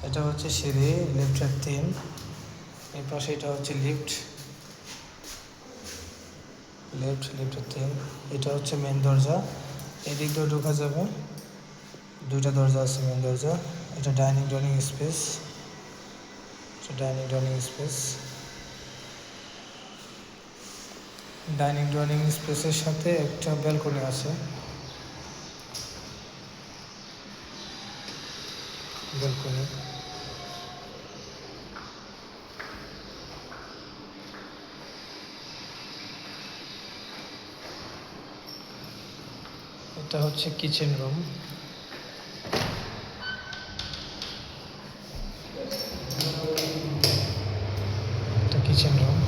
এটা হচ্ছে সিঁড়ি, লিফটের 3। এই পাশে এটা হচ্ছে লিফটের 3। এটা হচ্ছে মেন দরজা, এদিক দিয়ে ঢোকা যাবে। 2টা দরজা আছে, মেন দরজা। এটা ডাইনিং স্পেস। ডাইনিং স্পেসের সাথে একটা ব্যালকনি আছে। ব্যালকনি, এটা হচ্ছে কিচেন রুম। এটা কিচেন রুম।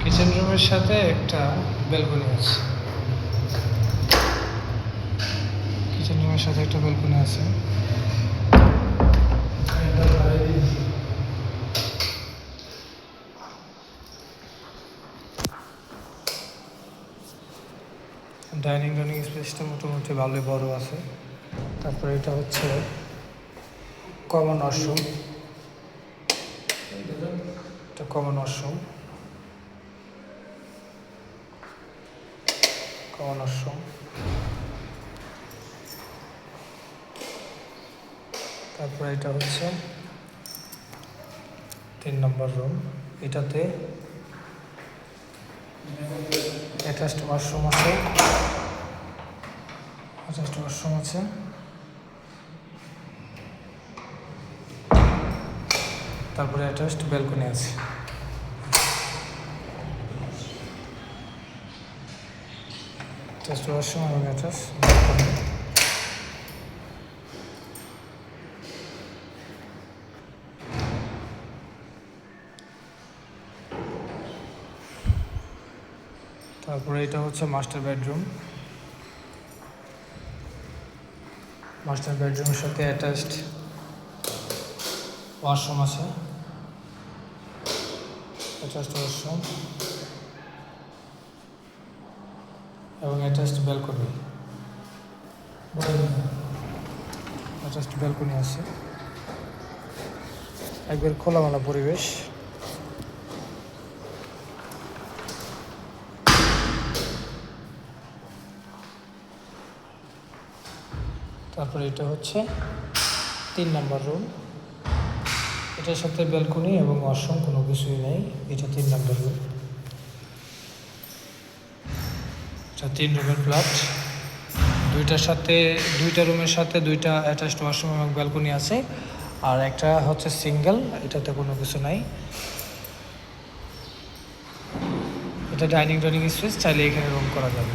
কিচেন রুমের সাথে একটা ব্যালকনি আছে। ডাইনিং স্পেসটা মোটামুটি ভালোই বড় আছে। তারপরে এটা হচ্ছে কমন ওয়াশরুম। এটা কমন ওয়াশরুম। তারপরে এটা হচ্ছে 3 নম্বর রুম। এটাতে অ্যাটাচড ওয়াশরুম আছে। তারপরে অ্যাটাচড ব্যালকনি আছে। অ্যাটাচড ওয়াশরুম এবং অ্যাটাচড ব্যালকনি। তারপরে এটা হচ্ছে মাস্টার বেডরুম। বেডরুমের সাথে অ্যাটাচড ওয়াশরুম আছে। এবং অ্যাটাচড ব্যালকনি আছে। একবার খোলামেলা পরিবেশ। তারপরে এটা হচ্ছে 3 নম্বর রুম। এটার সাথে ব্যালকনি এবং ওয়াশরুম কোনো কিছুই নেই। এটা 3 নম্বর রুম। এটা 3 রুমের ফ্ল্যাট। 2টা রুমের সাথে 2টা অ্যাটাচড ওয়াশরুম এবং ব্যালকনি আছে। আর একটা হচ্ছে সিঙ্গেল, এটাতে কোনো কিছু নাই। এটা ডাইনিং স্পেস, চাইলে এখানে রুম করা যাবে।